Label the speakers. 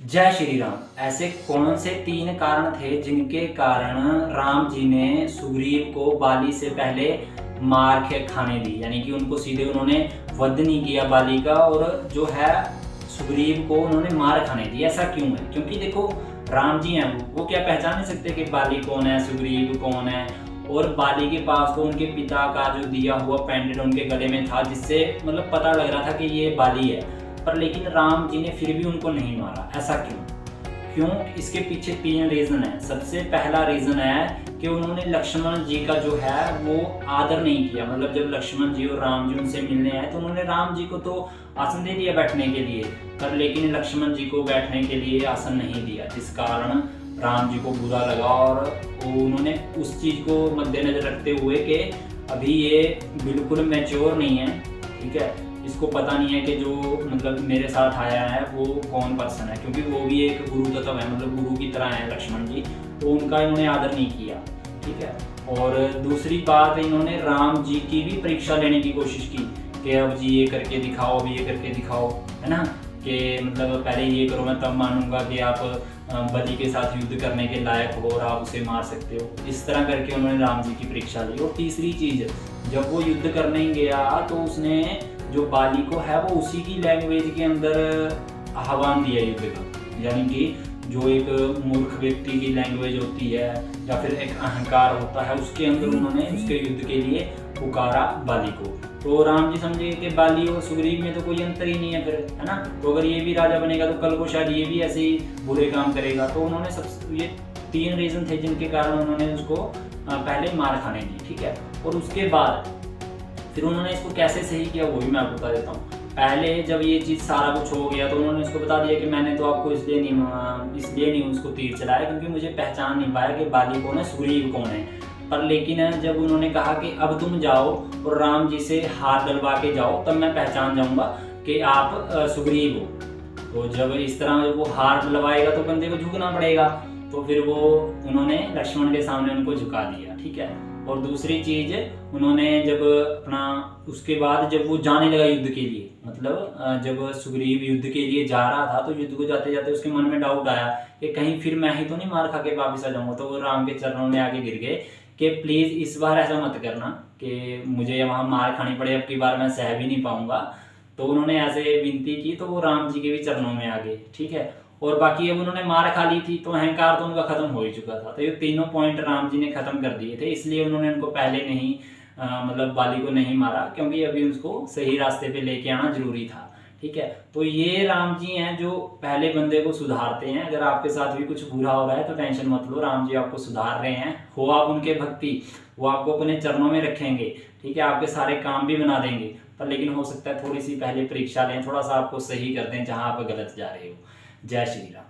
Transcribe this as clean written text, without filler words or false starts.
Speaker 1: जय श्री राम। ऐसे कौन से 3 कारण थे जिनके कारण राम जी ने सुग्रीव को बाली से पहले मार के खाने दी, यानी कि उनको सीधे उन्होंने वध नहीं किया बाली का, और जो है सुग्रीव को उन्होंने मार खाने दी। ऐसा क्यों है? क्योंकि देखो, राम जी हैं, वो क्या पहचान नहीं सकते कि बाली कौन है, सुग्रीव कौन है। और बाली के पास तो उनके पिता का जो दिया हुआ पेंडेंट उनके गले में था, जिससे मतलब पता लग रहा था कि ये बाली है। पर लेकिन राम जी ने फिर भी उनको नहीं मारा। ऐसा क्यों? इसके पीछे 3 रीज़न है। सबसे पहला रीज़न है कि उन्होंने लक्ष्मण जी का जो है वो आदर नहीं किया। मतलब जब लक्ष्मण जी और राम जी उनसे मिलने आए तो उन्होंने राम जी को तो आसन दे दिया बैठने के लिए, पर लेकिन लक्ष्मण जी को बैठने के लिए आसन नहीं दिया, जिस कारण राम जी को बुरा लगा। और उन्होंने उस चीज़ को मद्देनजर रखते हुए कि अभी ये बिल्कुल मैच्योर नहीं है, ठीक है, इसको पता नहीं है कि जो मतलब मेरे साथ आया है वो कौन पर्सन है, क्योंकि वो भी एक गुरु तत्व है, मतलब गुरु की तरह है लक्ष्मण जी, तो उनका इन्होंने आदर नहीं किया, ठीक है। और दूसरी बात, इन्होंने राम जी की भी परीक्षा लेने की कोशिश की कि अब जी ये करके दिखाओ, अब ये करके दिखाओ, है ना, कि मतलब पहले ये करो, मैं तब मानूंगा कि आप बलि के साथ युद्ध करने के लायक हो और आप उसे मार सकते हो। इस तरह करके उन्होंने राम जी की परीक्षा ली। और तीसरी चीज़, जब वो युद्ध करने गया तो उसने जो बाली को है वो उसी की लैंग्वेज के अंदर आह्वान दिया युद्ध का, यानी कि जो एक मूर्ख व्यक्ति की लैंग्वेज होती है या फिर एक अहंकार होता है, उसके अंदर उन्होंने उसके युद्ध के लिए पुकारा बाली को। तो राम जी समझे कि बाली और सुग्रीव में तो कोई अंतर ही नहीं है फिर, है ना, तो अगर ये भी राजा बनेगा तो कल को शायद ये भी ऐसे ही बुरे काम करेगा। तो उन्होंने सब ये 3 रीज़न थे जिनके कारण उन्होंने उसको पहले मार खाने दी, ठीक है। और उसके बाद फिर उन्होंने इसको कैसे सही किया वो भी मैं आपको बता देता हूँ। पहले जब ये चीज़ सारा कुछ हो गया तो उन्होंने उसको बता दिया कि मैंने तो आपको इसलिए नहीं उसको तीर चलाया क्योंकि मुझे पहचान नहीं पाया कि बाली कौन है, सुग्रीव कौन है। पर लेकिन जब उन्होंने कहा कि अब तुम जाओ और राम जी से हाथ डलवा के जाओ, तब मैं पहचान जाऊंगा कि आप सुग्रीव हो। तो जब इस तरह जब वो हाथ डलवाएगा तो बंदे को झुकना पड़ेगा, तो फिर वो उन्होंने लक्ष्मण के सामने उनको झुका दिया, ठीक है। और दूसरी चीज़, उन्होंने जब अपना उसके बाद जब वो जाने लगा युद्ध के लिए, मतलब जब सुग्रीव युद्ध के लिए जा रहा था तो युद्ध को जाते जाते उसके मन में डाउट आया कि कहीं फिर मैं ही तो नहीं मार खा के वापस आ जाऊंगा। तो वो राम के चरणों में आके गिर गए कि प्लीज़ इस बार ऐसा मत करना कि मुझे वहाँ मार खानी पड़े, अब की बार मैं सह भी नहीं पाऊंगा। तो उन्होंने ऐसे विनती की तो वो राम जी के भी चरणों में आ गए, ठीक है। और बाकी अब उन्होंने मार खा ली थी तो अहंकार तो उनका खत्म हो ही चुका था। तो ये तीनों पॉइंट राम जी ने खत्म कर दिए थे, इसलिए उन्होंने उनको पहले नहीं मतलब बाली को नहीं मारा, क्योंकि अभी उसको सही रास्ते पे लेके आना जरूरी था, ठीक है। तो ये राम जी हैं जो पहले बंदे को सुधारते हैं। अगर आपके साथ भी कुछ बुरा हो रहा है तो टेंशन मत लो, राम जी आपको सुधार रहे हैं। हो आप उनके भक्ति, वो आपको अपने चरणों में रखेंगे, ठीक है, आपके सारे काम भी बना देंगे। पर लेकिन हो सकता है थोड़ी सी पहले परीक्षा लें, थोड़ा सा आपको सही कर दें जहाँ आप गलत जा रहे हो। जय श्री राम।